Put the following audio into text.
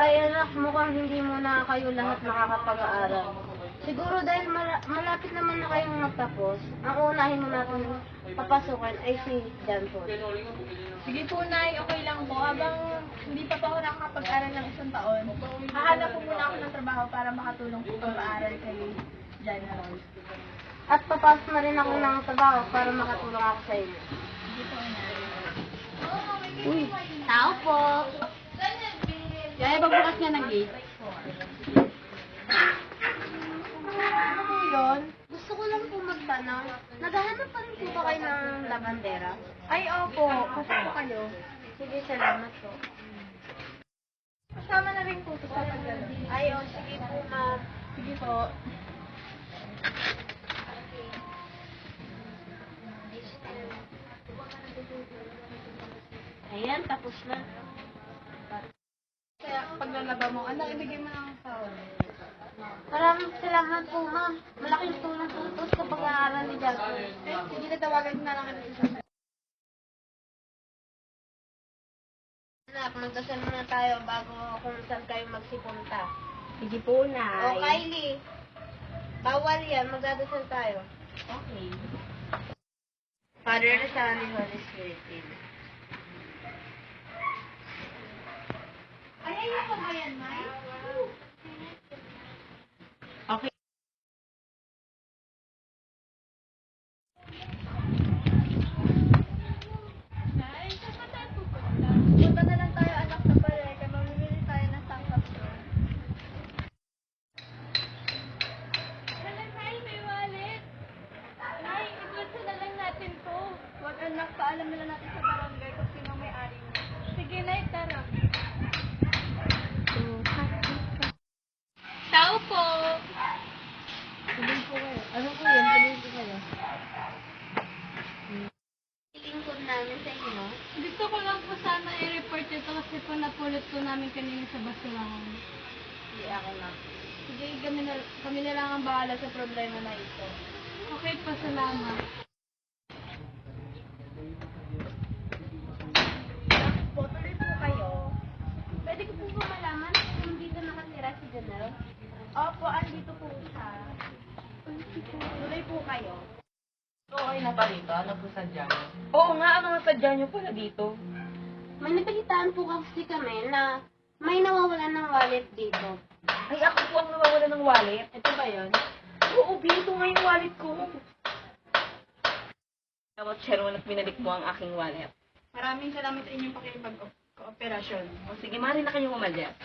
Ay anak, mukhang hindi mo na kayo lahat makakapag-aaral. Siguro dahil malapit naman na kayong magtapos, ang unahin mo natin papasukan ay si John Paul. Sige po, Nay. Okay lang po. Habang hindi pa ako nakakapag-aral ng isang taon, hahanap po muna ako ng trabaho para makatulong po pag-aaral kay John Paul. At papasok na rin ako ng trabaho para makatulong ako sa inyo. Sige po, Nay. Uy, tao po. Kaya pagbukas niya ng gate. Ano po yun? Gusto ko lang po magtanong, naghahanap pa rin po ba kayo ng labandera? Ay, opo. Pasok po kayo. Sige, salamat po. Kasama na rin po ito sa pagdalo. Ay, sige po ma'am. Sige po. Ayan, tapos na. Kaya paglalaba mo, anak, ibigay mo ng tao. Maraming salamat po ma'am. Malaking tulong po ito sa pag-aaral ni Jacob. Sige, natawagan ko na lang ito sa Anak, magdasal muna tayo bago kung saan kayo magsipunta. Sige po, O Kylie, bawal yan, magdadasal tayo. Okay. Father, the Son, and Holy Spirit. Amen. Ay, ayun ko ba yan, May? Okay. Nay, saan ba tayo pupunta? Punta na lang tayo, anak, sa palengke. Mamimili tayo ng sangkapson. Nay, may wallet. Nay, ibulsa na lang natin to. Huwag, anak, paalam na lang natin sa barangay kung sino may-ari mo. Sige, Nay, tara. Tao po! Sabihin po kayo. Ano po yun? Sabihin po kayo. Lingkod namin sa inyo. Gusto ko lang po sana i-report ito kasi po napulot po namin kanina sa basurahan. Hindi ako lang. Sige, kami na lang ang bahala sa problema na ito. Okay po, salamat. Po, tuloy po kayo. Pwede ko po ba malaman kung dito nakatira si Janelle? Opo, andito po siya. Tuloy po kayo. Okay na pa rito? Ano po sadya mo? Oo nga, ano nga sadya niyo pala dito? May nabalitaan po kasi kami na may nawawalan ng wallet dito. Ay, ako po ang nawawala ng wallet. Ito ba yun? Oo, dito nga yung wallet ko. Tawag, Sharon, at binalik mo ang aking wallet. Maraming salamat sa inyong pakipag-kooperasyon. O sige, mari na kayong umalis.